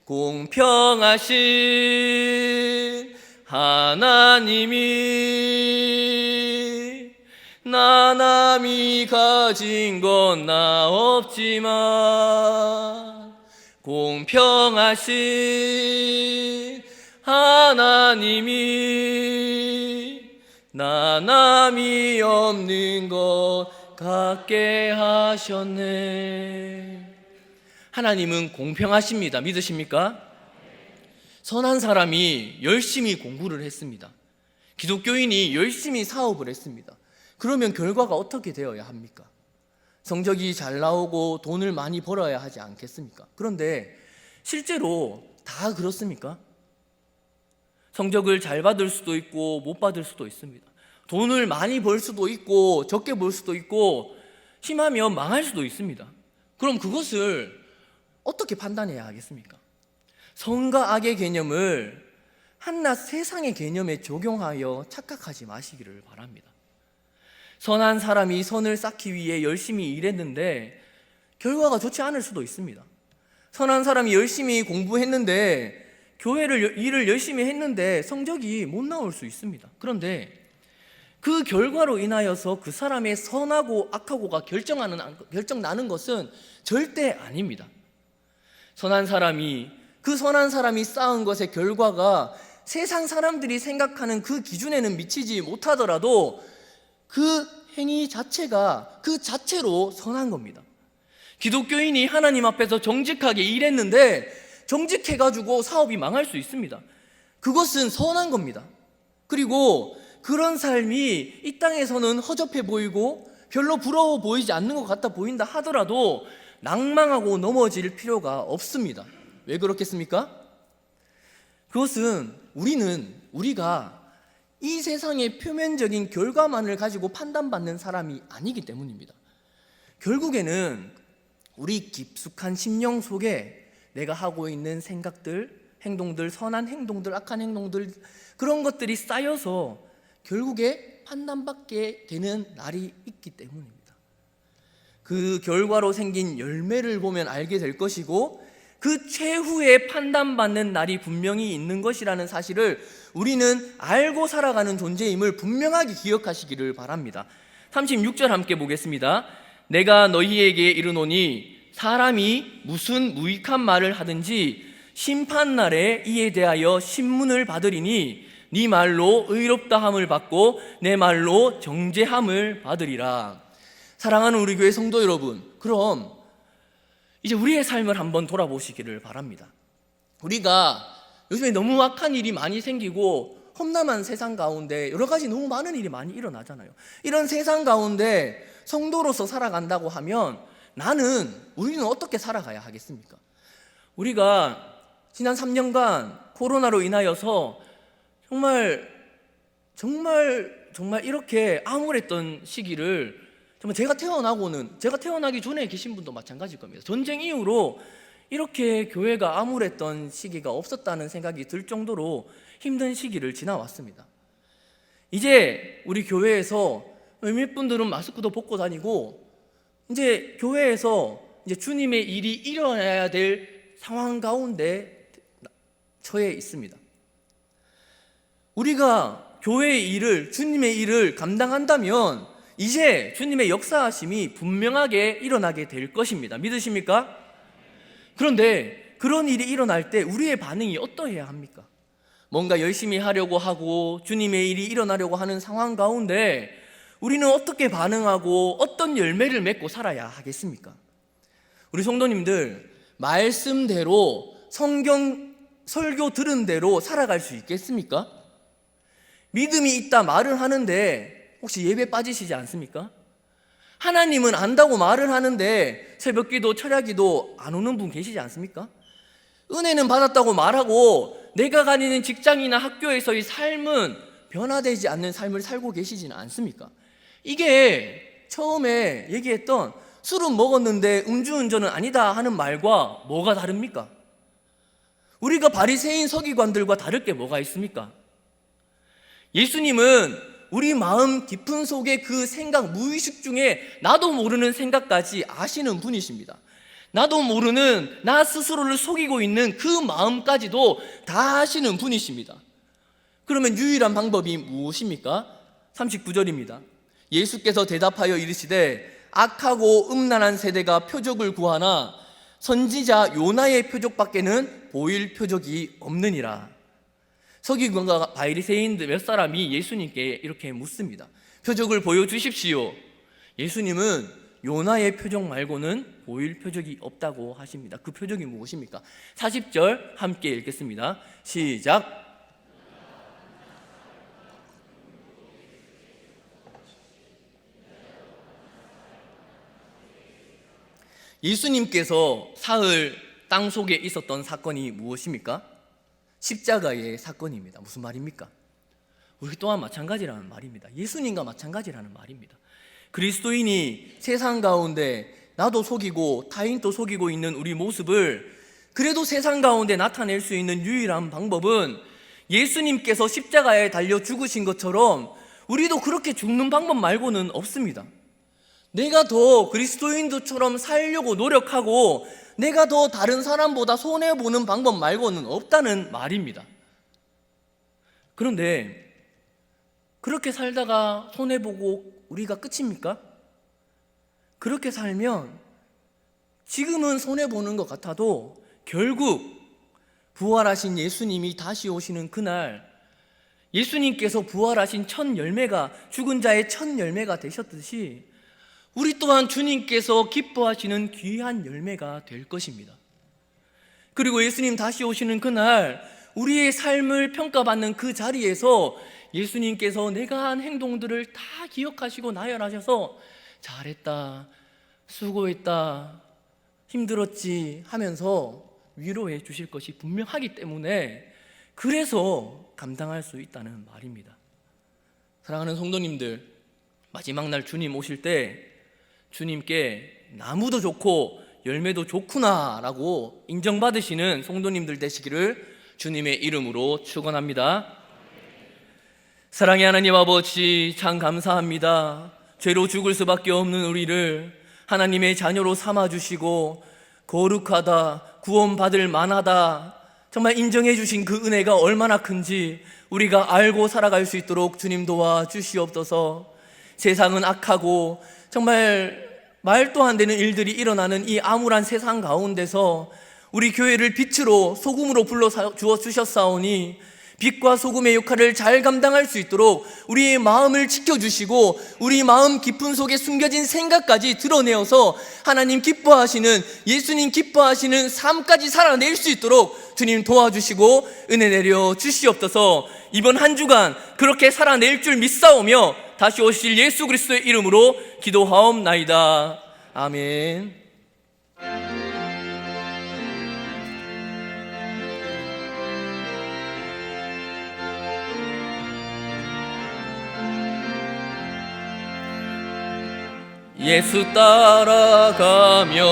공평하신 하나님이 나 남이 가진 건 나 없지만 공평하신 하나님이 나 남이 없는 것 같게 하셨네. 하나님은 공평하십니다. 믿으십니까? 선한 사람이 열심히 공부를 했습니다. 기독교인이 열심히 사업을 했습니다. 그러면 결과가 어떻게 되어야 합니까? 성적이 잘 나오고 돈을 많이 벌어야 하지 않겠습니까? 그런데 실제로 다 그렇습니까? 성적을 잘 받을 수도 있고 못 받을 수도 있습니다. 돈을 많이 벌 수도 있고 적게 벌 수도 있고 심하면 망할 수도 있습니다. 그럼 그것을 어떻게 판단해야 하겠습니까? 선과 악의 개념을 한낱 세상의 개념에 적용하여 착각하지 마시기를 바랍니다. 선한 사람이 선을 쌓기 위해 열심히 일했는데 결과가 좋지 않을 수도 있습니다. 선한 사람이 열심히 공부했는데 일을 열심히 했는데 성적이 못 나올 수 있습니다. 그런데 그 결과로 인하여서 그 사람의 선하고 악하고가 결정나는 것은 절대 아닙니다. 그 선한 사람이 쌓은 것의 결과가 세상 사람들이 생각하는 그 기준에는 미치지 못하더라도 그 행위 자체가 그 자체로 선한 겁니다. 기독교인이 하나님 앞에서 정직하게 일했는데 정직해가지고 사업이 망할 수 있습니다. 그것은 선한 겁니다. 그리고 그런 삶이 이 땅에서는 허접해 보이고 별로 부러워 보이지 않는 것 같아 보인다 하더라도 낭망하고 넘어질 필요가 없습니다. 왜 그렇겠습니까? 그것은 우리가 이 세상의 표면적인 결과만을 가지고 판단받는 사람이 아니기 때문입니다. 결국에는 우리 깊숙한 심령 속에 내가 하고 있는 생각들, 행동들, 선한 행동들, 악한 행동들, 그런 것들이 쌓여서 결국에 판단받게 되는 날이 있기 때문입니다. 그 결과로 생긴 열매를 보면 알게 될 것이고, 그 최후의 판단받는 날이 분명히 있는 것이라는 사실을 우리는 알고 살아가는 존재임을 분명하게 기억하시기를 바랍니다. 36절 함께 보겠습니다. 내가 너희에게 이르노니 사람이 무슨 무익한 말을 하든지 심판날에 이에 대하여 신문을 받으리니 네 말로 의롭다함을 받고 내 말로 정죄함을 받으리라. 사랑하는 우리 교회 성도 여러분, 그럼 이제 우리의 삶을 한번 돌아보시기를 바랍니다. 우리가 요즘에 너무 악한 일이 많이 생기고 험난한 세상 가운데 여러 가지 너무 많은 일이 많이 일어나잖아요. 이런 세상 가운데 성도로서 살아간다고 하면 우리는 어떻게 살아가야 하겠습니까? 우리가 지난 3년간 코로나로 인하여서 정말 이렇게 암울했던 시기를 정말 제가 태어나기 전에 계신 분도 마찬가지일 겁니다. 전쟁 이후로 이렇게 교회가 암울했던 시기가 없었다는 생각이 들 정도로 힘든 시기를 지나왔습니다. 이제 우리 교회에서 몇 분들은 마스크도 벗고 다니고 이제 교회에서 이제 주님의 일이 일어나야 될 상황 가운데 처해 있습니다. 우리가 교회의 일을, 주님의 일을 감당한다면 이제 주님의 역사하심이 분명하게 일어나게 될 것입니다. 믿으십니까? 그런데 그런 일이 일어날 때 우리의 반응이 어떠해야 합니까? 뭔가 열심히 하려고 하고 주님의 일이 일어나려고 하는 상황 가운데 우리는 어떻게 반응하고 어떤 열매를 맺고 살아야 하겠습니까? 우리 성도님들, 말씀대로 성경 설교 들은 대로 살아갈 수 있겠습니까? 믿음이 있다 말을 하는데 혹시 예배 빠지시지 않습니까? 하나님은 안다고 말을 하는데 새벽기도, 철야기도 안 오는 분 계시지 않습니까? 은혜는 받았다고 말하고 내가 다니는 직장이나 학교에서의 삶은 변화되지 않는 삶을 살고 계시지는 않습니까? 이게 처음에 얘기했던 술은 먹었는데 음주운전은 아니다 하는 말과 뭐가 다릅니까? 우리가 바리새인 서기관들과 다를 게 뭐가 있습니까? 예수님은 우리 마음 깊은 속에 그 생각, 무의식 중에 나도 모르는 생각까지 아시는 분이십니다. 나도 모르는 나 스스로를 속이고 있는 그 마음까지도 다 아시는 분이십니다. 그러면 유일한 방법이 무엇입니까? 39절입니다. 예수께서 대답하여 이르시되 악하고 음란한 세대가 표적을 구하나 선지자 요나의 표적밖에는 보일 표적이 없느니라. 서기관과 바리새인 몇 사람이 예수님께 이렇게 묻습니다. 표적을 보여주십시오. 예수님은 요나의 표적 말고는 보일 표적이 없다고 하십니다. 그 표적이 무엇입니까? 40절 함께 읽겠습니다. 시작. 예수님께서 사흘 땅 속에 있었던 사건이 무엇입니까? 십자가의 사건입니다. 무슨 말입니까? 우리 또한 마찬가지라는 말입니다. 예수님과 마찬가지라는 말입니다. 그리스도인이 세상 가운데 나도 속이고 타인도 속이고 있는 우리 모습을 그래도 세상 가운데 나타낼 수 있는 유일한 방법은 예수님께서 십자가에 달려 죽으신 것처럼 우리도 그렇게 죽는 방법 말고는 없습니다. 내가 더 그리스도인들처럼 살려고 노력하고 내가 더 다른 사람보다 손해보는 방법 말고는 없다는 말입니다. 그런데 그렇게 살다가 손해보고 우리가 끝입니까? 그렇게 살면 지금은 손해보는 것 같아도 결국 부활하신 예수님이 다시 오시는 그날 예수님께서 부활하신 첫 열매가 죽은 자의 첫 열매가 되셨듯이 우리 또한 주님께서 기뻐하시는 귀한 열매가 될 것입니다. 그리고 예수님 다시 오시는 그날 우리의 삶을 평가받는 그 자리에서 예수님께서 내가 한 행동들을 다 기억하시고 나열하셔서 잘했다, 수고했다, 힘들었지 하면서 위로해 주실 것이 분명하기 때문에 그래서 감당할 수 있다는 말입니다. 사랑하는 성도님들, 마지막 날 주님 오실 때 주님께 나무도 좋고 열매도 좋구나 라고 인정받으시는 성도님들 되시기를 주님의 이름으로 축원합니다. 사랑의 하나님 아버지, 참 감사합니다. 죄로 죽을 수밖에 없는 우리를 하나님의 자녀로 삼아주시고 거룩하다, 구원받을 만하다 정말 인정해 주신 그 은혜가 얼마나 큰지 우리가 알고 살아갈 수 있도록 주님 도와주시옵소서. 세상은 악하고 정말 말도 안 되는 일들이 일어나는 이 암울한 세상 가운데서 우리 교회를 빛으로 소금으로 불러 주어 주셨사오니 빛과 소금의 역할을 잘 감당할 수 있도록 우리의 마음을 지켜주시고 우리 마음 깊은 속에 숨겨진 생각까지 드러내어서 하나님 기뻐하시는, 예수님 기뻐하시는 삶까지 살아낼 수 있도록 주님 도와주시고 은혜 내려 주시옵소서. 이번 한 주간 그렇게 살아낼 줄 믿사오며 다시 오실 예수 그리스도의 이름으로 기도하옵나이다. 아멘. 예수 따라가며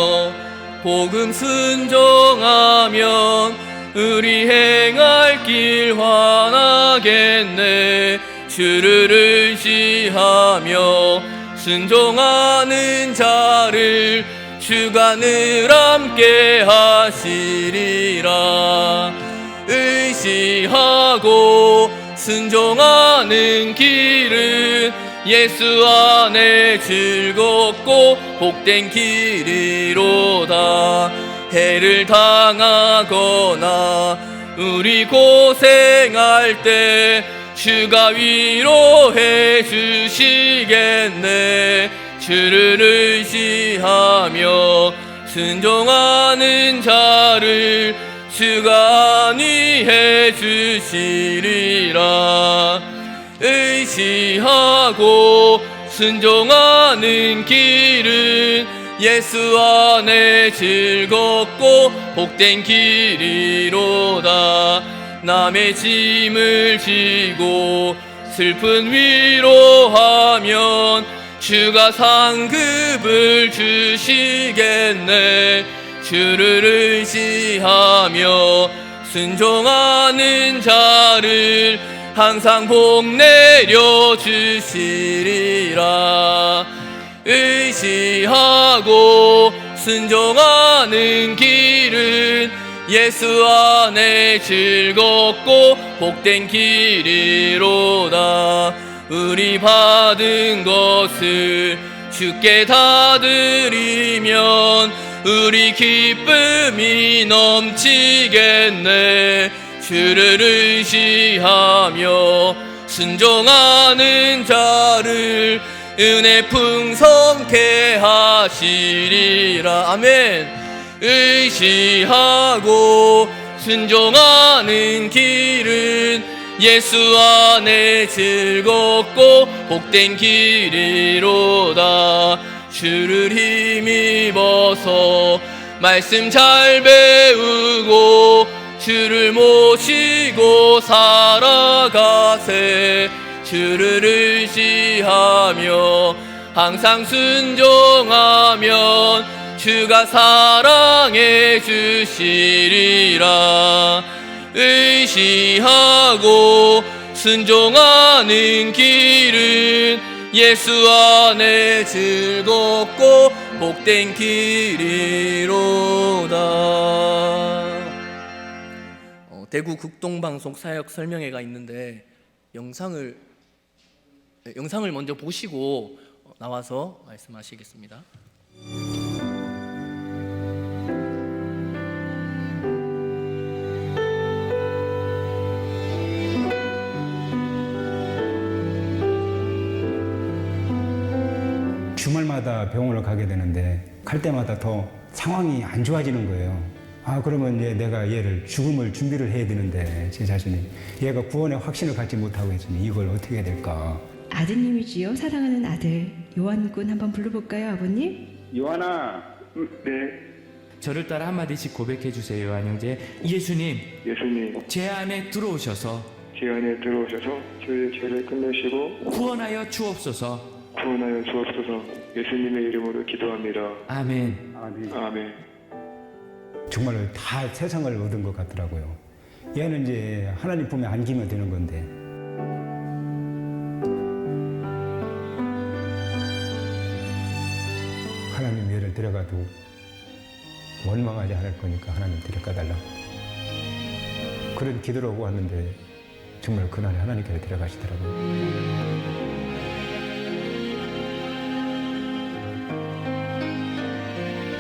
복음 순종하면 우리 행할 길 환하겠네. 주를 의지하며 순종하는 자를 주가 늘 함께 하시리라. 의지하고 순종하는 길은 예수 안에 즐겁고 복된 길이로다. 해를 당하거나 우리 고생할 때 주가 위로해 주시겠네. 주를 의지하며 순종하는 자를 주가 안위해 주시리라. 의지하고 순종하는 길은 예수 안에 즐겁고 복된 길이로다. 남의 짐을 지고 슬픈 위로하면 주가 상급을 주시겠네. 주를 의지하며 순종하는 자를 항상 복 내려 주시리라. 의지하고 순종하는 길은 예수 안에 즐겁고 복된 길이로다. 우리 받은 것을 주께 다 드리면 우리 기쁨이 넘치겠네. 주를 의지하며 순종하는 자를 은혜 풍성케 하시리라. 아멘. 의지하고 순종하는 길은 예수 안에 즐겁고 복된 길이로다. 주를 힘입어서 말씀 잘 배우고 주를 모시고 살아가세. 주를 의지하며 항상 순종하면 주가 사랑해 주시리라. 의지하고 순종하는 길은 예수 안에 즐겁고 복된 길이로다. 대구 극동방송 사역 설명회가 있는데 영상을 먼저 보시고 나와서 말씀하시겠습니다. 주말마다 병원을 가게 되는데 갈 때마다 더 상황이 안 좋아지는 거예요. 그러면 이제 내가 얘를 죽음을 준비를 해야 되는데 제 자신이 얘가 구원의 확신을 갖지 못하고 있으니 이걸 어떻게 해야 될까? 아드님이지요. 사랑하는 아들 요한군 한번 불러볼까요, 아버님? 요한아, 네, 저를 따라 한마디씩 고백해 주세요. 요한 형제. 예수님, 예수님, 제 안에 들어오셔서 제 안에 들어오셔서 저의 죄를 끝내시고 구원하여 주옵소서. 구원하여 주옵소서. 예수님의 이름으로 기도합니다. 아멘. 아멘. 정말로 다 세상을 얻은 것 같더라고요. 얘는 이제 하나님 품에 안기면 되는 건데 하나님 얘를 데려가도 원망하지 않을 거니까 하나님 데려가 달라고 그런 기도를 하고 왔는데 정말 그날에 하나님께서 데려가시더라고요.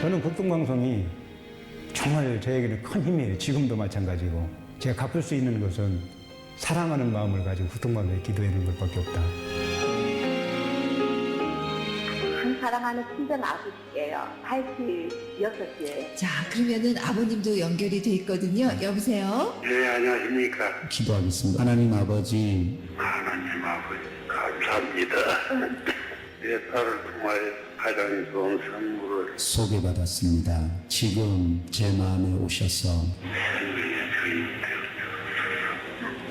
저는 극동방송이 정말 저에게는 큰 힘이에요. 지금도 마찬가지고 제가 갚을 수 있는 것은 사랑하는 마음을 가지고 극동방송에 기도하는 것밖에 없다. 큰 사랑하는 친정 아버지예요. 86이에요. 자, 그러면은 아버님도 연결이 돼 있거든요. 여보세요? 네, 안녕하십니까. 기도하겠습니다. 하나님 아버지, 하나님 아버지, 감사합니다. 내 딸을 통하여 가장 좋은 선물을 소개받았습니다. 지금 제 마음에 오셔서 생명의 주인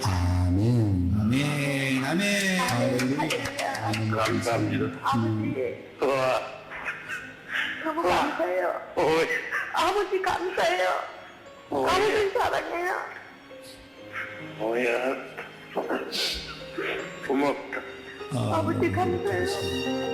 되어주옵소서. 아멘. 아멘, 아멘. 할렐루야. 감사합니다. 아버지, 와, 너무 감사해요. 오이, 아버지 감사해요. 아버지 사랑해요. 뭐야. 고맙다. 아버지 감사해요.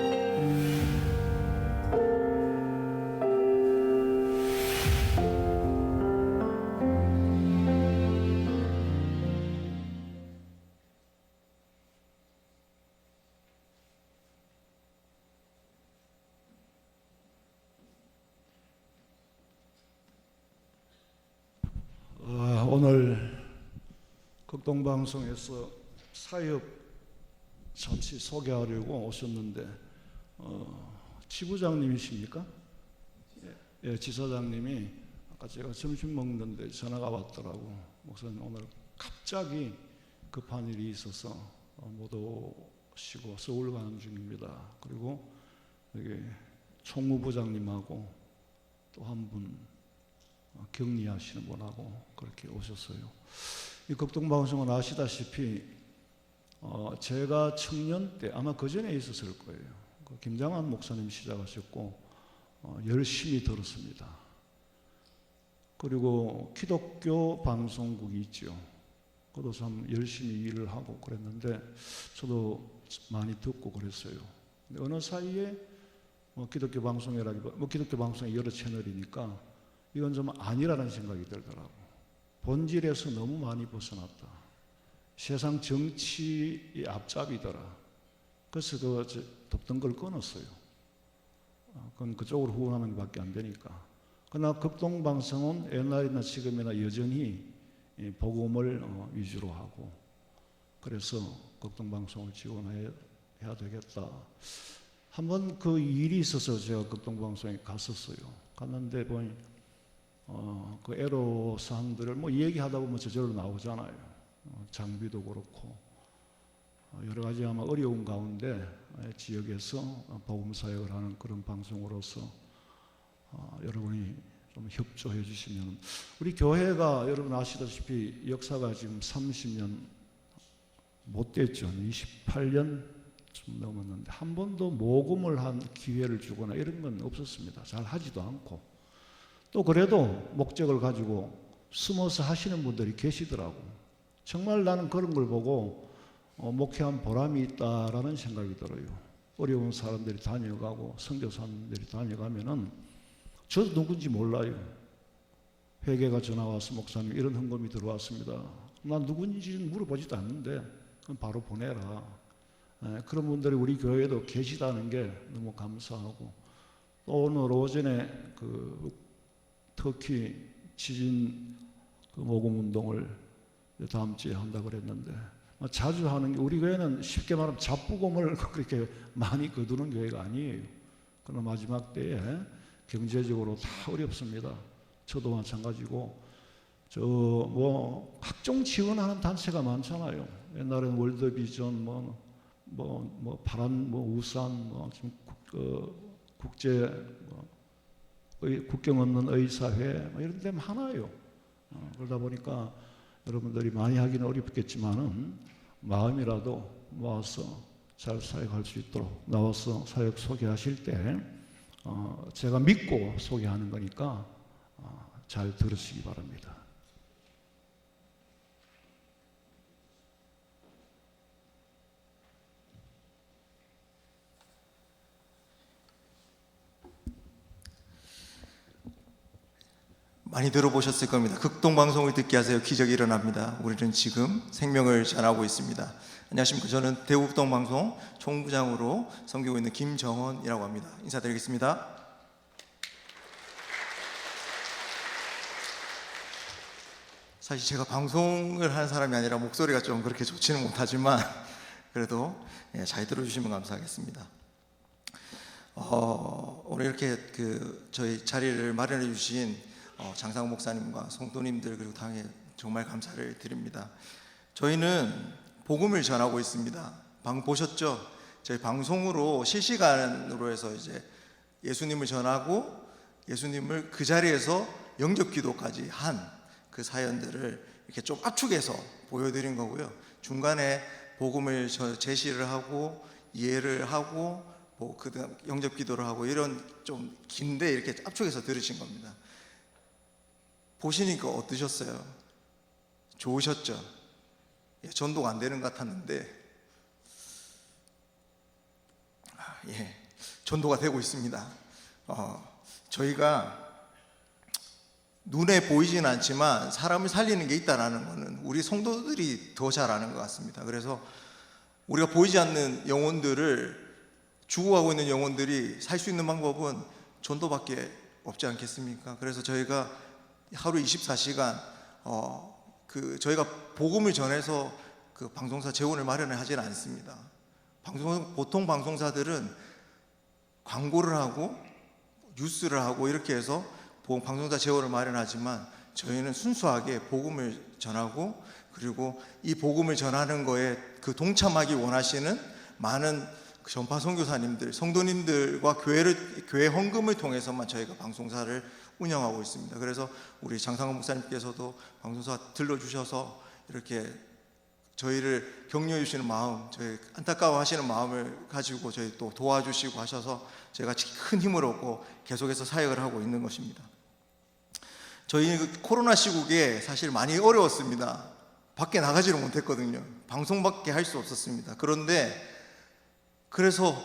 오늘 극동방송에서 사역 자치 소개하려고 오셨는데 지부장님이십니까? 예, 지사장님이 아까 제가 점심 먹는데 전화가 왔더라고. 목사님 오늘 갑자기 급한 일이 있어서 못 오시고 서울 가는 중입니다. 그리고 여기 총무부장님하고 또 한 분 격리하시는 분하고 그렇게 오셨어요. 이 극동방송은 아시다시피 제가 청년 때 아마 그 전에 있었을 거예요. 그 김장한 목사님 시작하셨고 열심히 들었습니다. 그리고 기독교 방송국이 있죠. 그것도 참 열심히 일을 하고 그랬는데 저도 많이 듣고 그랬어요. 근데 어느 사이에 기독교 방송이라기보다 기독교 방송의 여러 채널이니까 이건 좀 아니라는 생각이 들더라고. 본질에서 너무 많이 벗어났다. 세상 정치의 앞잡이더라. 그래서 덮던 걸 끊었어요. 그건 그쪽으로 후원하는 것밖에 안 되니까. 그러나 극동방송은 옛날이나 지금이나 여전히 복음을 위주로 하고 그래서 극동방송을 지원해야 되겠다. 한번 그 일이 있어서 제가 극동방송에 갔었어요. 갔는데 보니 그 애로사항들을 얘기하다 보면 저절로 나오잖아요. 장비도 그렇고 여러 가지 아마 어려운 가운데 지역에서 복음 사역을 하는 그런 방송으로서 여러분이 좀 협조해 주시면 우리 교회가 여러분 아시다시피 역사가 지금 30년 못 됐죠. 28년 좀 넘었는데 한 번도 모금을 한 기회를 주거나 이런 건 없었습니다. 잘 하지도 않고 또 그래도 목적을 가지고 숨어서 하시는 분들이 계시더라고. 정말 나는 그런 걸 보고 목회한 보람이 있다라는 생각이 들어요. 어려운 사람들이 다녀가고 선교사님들이 다녀가면은 저도 누군지 몰라요. 회계가 전화 와서 목사님 이런 헌금이 들어왔습니다. 난 누군지는 물어보지도 않는데 그럼 바로 보내라. 그런 분들이 우리 교회에도 계시다는 게 너무 감사하고 또 오늘 오전에 터키 지진 모금 운동을 다음 주에 한다고 그랬는데 자주 하는 게 우리 교회는 쉽게 말하면 잡부금을 그렇게 많이 거두는 교회가 아니에요. 그러나 마지막 때에 경제적으로 다 어렵습니다. 저도 마찬가지고 각종 지원하는 단체가 많잖아요. 옛날에는 월드비전 파란 우산 지금 국제 국경 없는 의사회 이런 데 많아요. 그러다 보니까 여러분들이 많이 하기는 어렵겠지만은 마음이라도 모아서 잘 사역할 수 있도록 나와서 사역 소개하실 때 제가 믿고 소개하는 거니까 잘 들으시기 바랍니다. 많이 들어보셨을 겁니다. 극동방송을 듣게 하세요. 기적이 일어납니다. 우리는 지금 생명을 전하고 있습니다. 안녕하십니까. 저는 대구극동방송 총부장으로 섬기고 있는 김정원이라고 합니다. 인사드리겠습니다. 사실 제가 방송을 하는 사람이 아니라 목소리가 좀 그렇게 좋지는 못하지만 그래도 잘 들어주시면 감사하겠습니다. 오늘 이렇게 저희 자리를 마련해 주신 장상 목사님과 성도님들 그리고 당에 정말 감사를 드립니다. 저희는 복음을 전하고 있습니다. 방금 보셨죠? 저희 방송으로 실시간으로 해서 이제 예수님을 전하고 예수님을 그 자리에서 영접 기도까지 한 그 사연들을 이렇게 좀 압축해서 보여드린 거고요. 중간에 복음을 제시를 하고 이해를 하고 그다음 영접 기도를 하고 이런 좀 긴데 이렇게 압축해서 들으신 겁니다. 보시니까 어떠셨어요? 좋으셨죠? 전도가 안 되는 것 같았는데 전도가 되고 있습니다. 저희가 눈에 보이지는 않지만 사람을 살리는 게 있다는 것은 우리 성도들이 더 잘 아는 것 같습니다. 그래서 우리가 보이지 않는 영혼들을 죽어가고 있는 영혼들이 살 수 있는 방법은 전도밖에 없지 않겠습니까? 그래서 저희가 하루 24시간 저희가 복음을 전해서 그 방송사 재원을 마련을 하지는 않습니다. 보통 방송사들은 광고를 하고 뉴스를 하고 이렇게 해서 방송사 재원을 마련하지만 저희는 순수하게 복음을 전하고 그리고 이 복음을 전하는 거에 그 동참하기 원하시는 많은 전파 선교사님들, 성도님들과 교회 헌금을 통해서만 저희가 방송사를 운영하고 있습니다. 그래서 우리 장상원 목사님께서도 방송사 들러주셔서 이렇게 저희를 격려해 주시는 마음, 저희 안타까워하시는 마음을 가지고 저희 또 도와주시고 하셔서 제가 큰 힘을 얻고 계속해서 사역을 하고 있는 것입니다. 저희 코로나 시국에 사실 많이 어려웠습니다. 밖에 나가지를 못했거든요. 방송밖에 할 수 없었습니다. 그래서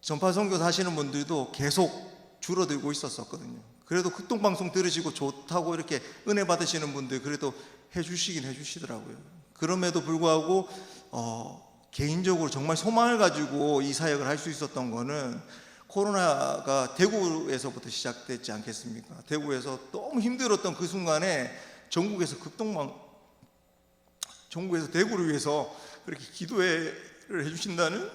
전파 선교사 하시는 분들도 계속 줄어들고 있었거든요. 그래도 극동방송 들으시고 좋다고 이렇게 은혜 받으시는 분들 그래도 해주시더라고요. 그럼에도 불구하고 개인적으로 정말 소망을 가지고 이 사역을 할 수 있었던 거는 코로나가 대구에서부터 시작됐지 않겠습니까? 대구에서 너무 힘들었던 그 순간에 전국에서 대구를 위해서 그렇게 기도를 해주신다는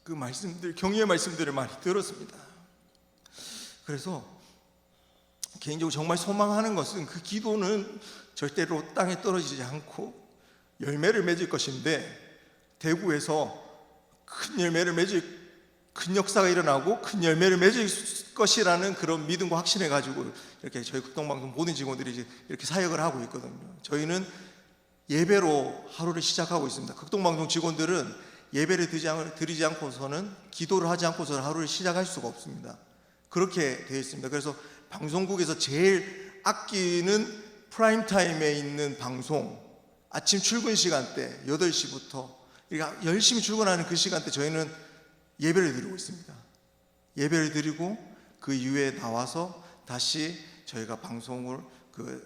그 말씀들, 격려의 말씀들을 많이 들었습니다. 그래서 개인적으로 정말 소망하는 것은 그 기도는 절대로 땅에 떨어지지 않고 열매를 맺을 것인데 대구에서 큰 역사가 일어나고 큰 열매를 맺을 것이라는 그런 믿음과 확신을 가지고 이렇게 저희 극동방송 모든 직원들이 이렇게 사역을 하고 있거든요. 저희는 예배로 하루를 시작하고 있습니다. 극동방송 직원들은 예배를 드리지 않고서는 기도를 하지 않고서는 하루를 시작할 수가 없습니다. 그렇게 되어 있습니다. 그래서 방송국에서 제일 아끼는 프라임타임에 있는 방송 아침 출근 시간대 8시부터 그러니까 열심히 출근하는 그 시간대 저희는 예배를 드리고 있습니다. 예배를 드리고 그 이후에 나와서 다시 저희가 방송을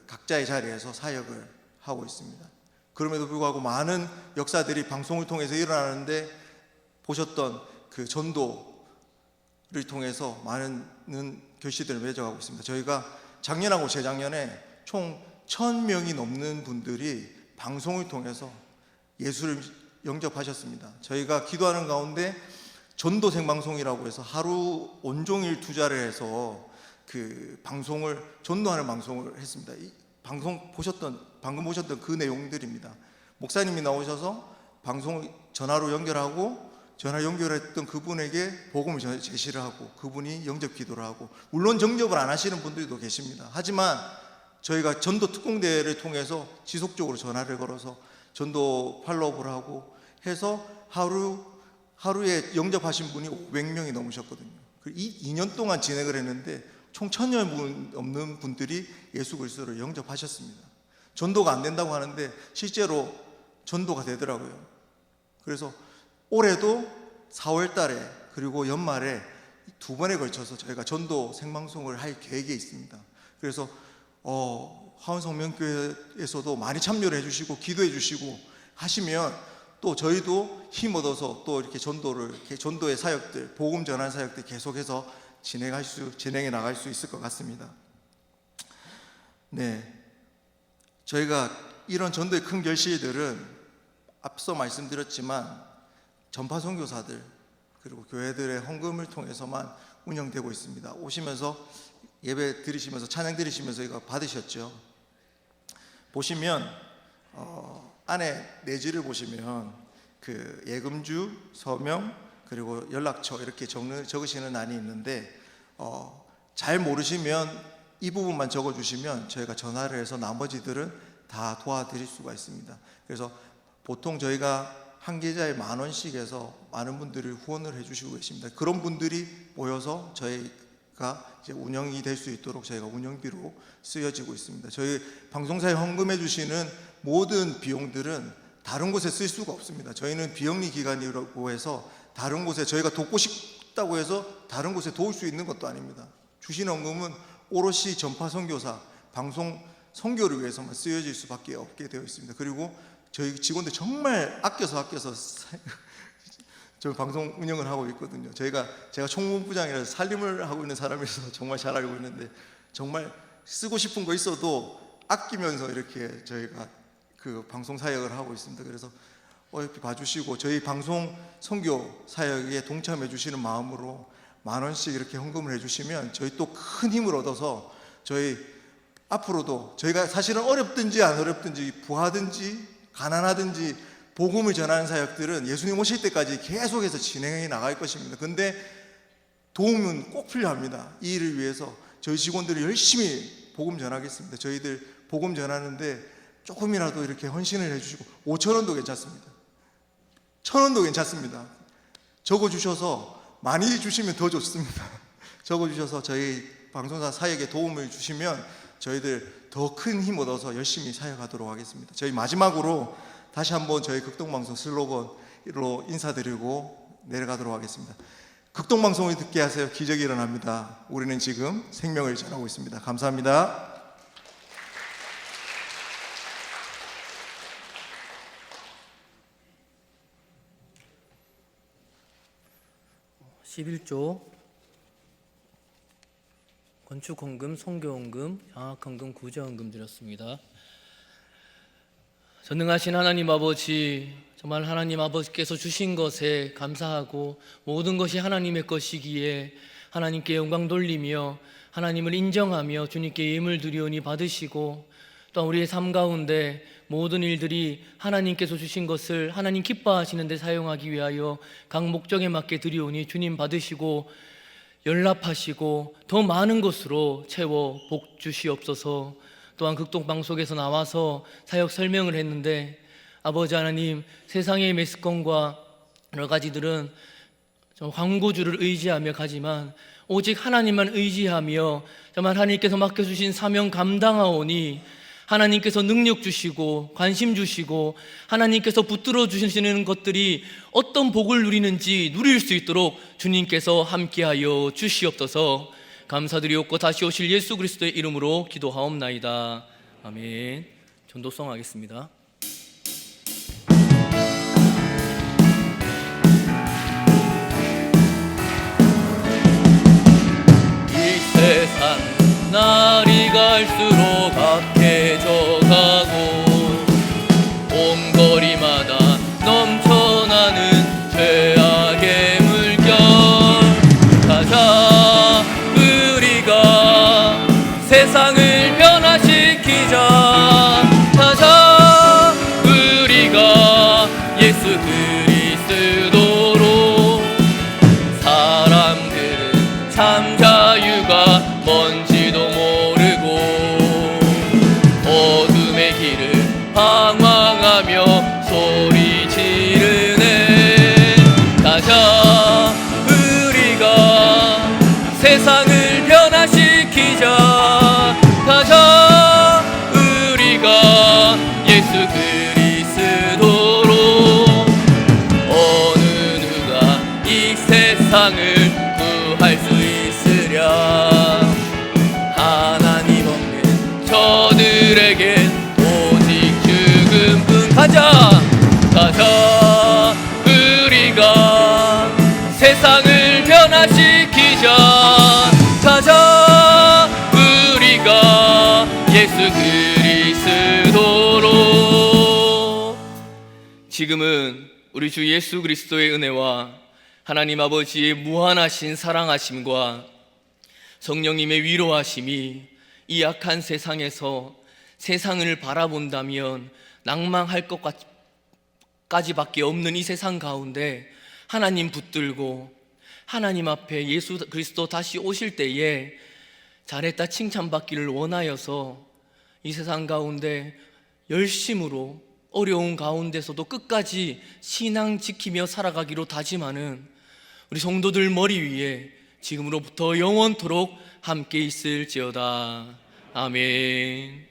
각자의 자리에서 사역을 하고 있습니다. 그럼에도 불구하고 많은 역사들이 방송을 통해서 일어나는데 보셨던 그 전도를 통해서 많은 결실들을 맺어가고 있습니다. 저희가 작년하고 재작년에 총 1,000명이 넘는 분들이 방송을 통해서 예수를 영접하셨습니다. 저희가 기도하는 가운데 전도 생방송이라고 해서 하루 온종일 투자를 해서 전도하는 방송을 했습니다. 이 방금 보셨던 그 내용들입니다. 목사님이 나오셔서 방송을 전화로 연결하고 전화 연결했던 그분에게 복음을 제시를 하고 그분이 영접 기도를 하고 물론 정접을 안 하시는 분들도 계십니다. 하지만 저희가 전도 특공대를 통해서 지속적으로 전화를 걸어서 전도 팔로우를 하고 해서 하루에 영접하신 분이 500명이 넘으셨거든요. 2년 동안 진행을 했는데 총 1,000여 넘는 분들이 예수 그리스도를 영접하셨습니다. 전도가 안 된다고 하는데 실제로 전도가 되더라고요. 그래서 올해도 4월 달에 그리고 연말에 두 번에 걸쳐서 저희가 전도 생방송을 할 계획에 있습니다. 그래서 화원성명교회에서도 많이 참여를 해주시고 기도해 주시고 하시면 또 저희도 힘 얻어서 또 이렇게 전도의 사역들, 복음 전환 사역들 계속해서 진행해 나갈 수 있을 것 같습니다. 네, 저희가 이런 전도의 큰 결실들은 앞서 말씀드렸지만 전파 선교사들 그리고 교회들의 헌금을 통해서만 운영되고 있습니다. 오시면서 예배 드리시면서 찬양 드리시면서 이거 받으셨죠? 보시면 안에 내지를 보시면 그 예금주, 서명 그리고 연락처 이렇게 적으시는 안이 있는데 잘 모르시면 이 부분만 적어주시면 저희가 전화를 해서 나머지들은 다 도와드릴 수가 있습니다. 그래서 보통 저희가 한 계좌에 10,000원씩 해서 많은 분들이 후원을 해주시고 계십니다. 그런 분들이 모여서 저희가 이제 운영이 될 수 있도록 저희가 운영비로 쓰여지고 있습니다. 저희 방송사에 헌금해 주시는 모든 비용들은 다른 곳에 쓸 수가 없습니다. 저희는 비영리 기관이라고 해서 다른 곳에 저희가 돕고 싶다고 해서 다른 곳에 도울 수 있는 것도 아닙니다. 주신 헌금은 오롯이 전파 선교사, 방송 선교를 위해서만 쓰여질 수밖에 없게 되어 있습니다. 그리고 저희 직원들 정말 아껴서 저 방송 운영을 하고 있거든요. 제가 총무부장이라서 살림을 하고 있는 사람이라서 정말 잘 알고 있는데 정말 쓰고 싶은 거 있어도 아끼면서 이렇게 저희가 그 방송 사역을 하고 있습니다. 그래서 어여삐 봐주시고 저희 방송 선교 사역에 동참해 주시는 마음으로 10,000원씩 이렇게 헌금을 해주시면 저희 또 큰 힘을 얻어서 저희 앞으로도 저희가 사실은 어렵든지 안 어렵든지 부하든지 가난하든지 복음을 전하는 사역들은 예수님 오실 때까지 계속해서 진행해 나갈 것입니다. 근데 도움은 꼭 필요합니다. 이 일을 위해서 저희 직원들이 열심히 복음 전하겠습니다. 저희들 복음 전하는데 조금이라도 이렇게 헌신을 해주시고 5,000원도 괜찮습니다. 1,000원도 괜찮습니다. 적어주셔서 많이 주시면 더 좋습니다. 적어주셔서 저희 방송사 사역에 도움을 주시면 저희들 더 큰 힘 얻어서 열심히 사역하도록 하겠습니다. 저희 마지막으로 다시 한번 저희 극동방송 슬로건으로 인사드리고 내려가도록 하겠습니다. 극동방송을 듣게 하세요. 기적이 일어납니다. 우리는 지금 생명을 전하고 있습니다. 감사합니다. (11조) 건축헌금, 선교헌금, 장학헌금, 구제헌금 드렸습니다. 전능하신 하나님 아버지, 정말 하나님 아버지께서 주신 것에 감사하고 모든 것이 하나님의 것이기에 하나님께 영광 돌리며 하나님을 인정하며 주님께 예물 드리오니 받으시고, 또한 우리의 삶 가운데 모든 일들이 하나님께서 주신 것을 하나님 기뻐하시는 데 사용하기 위하여 각 목적에 맞게 드리오니 주님 받으시고 연락하시고 더 많은 것으로 채워 복 주시옵소서. 또한 극동방송에서 나와서 사역 설명을 했는데 아버지 하나님, 세상의 매스컴과 여러 가지들은 광고주를 의지하며 가지만 오직 하나님만 의지하며 정말 하나님께서 맡겨주신 사명 감당하오니 하나님께서 능력 주시고 관심 주시고 하나님께서 붙들어 주시는 것들이 어떤 복을 누리는지 누릴 수 있도록 주님께서 함께하여 주시옵소서. 감사드리옵고 다시 오실 예수 그리스도의 이름으로 기도하옵나이다. 아멘. 전도송 하겠습니다. 이 세상 날이 갈수록 악해져 가고 온 거리마다 넘쳐나는 죄악의 물결. 가자 우리가 세상을 변화시키자. 가자 우리가 예수 그리스도로. 사람들은 참 자유가 뭔지도 모르고 어둠의 길을 방황하며 소리 지르네. 가자 우리가 세상을 변화시키자. 가자 우리가 예수 그리스도로. 어느 누가 이 세상을 구할 수 지금은 우리 주 예수 그리스도의 은혜와 하나님 아버지의 무한하신 사랑하심과 성령님의 위로하심이 이 악한 세상에서 세상을 바라본다면 낭망할 것까지밖에 없는 이 세상 가운데 하나님 붙들고 하나님 앞에 예수 그리스도 다시 오실 때에 잘했다 칭찬받기를 원하여서 이 세상 가운데 열심으로 어려운 가운데서도 끝까지 신앙 지키며 살아가기로 다짐하는 우리 성도들 머리 위에 지금으로부터 영원토록 함께 있을지어다. 아멘.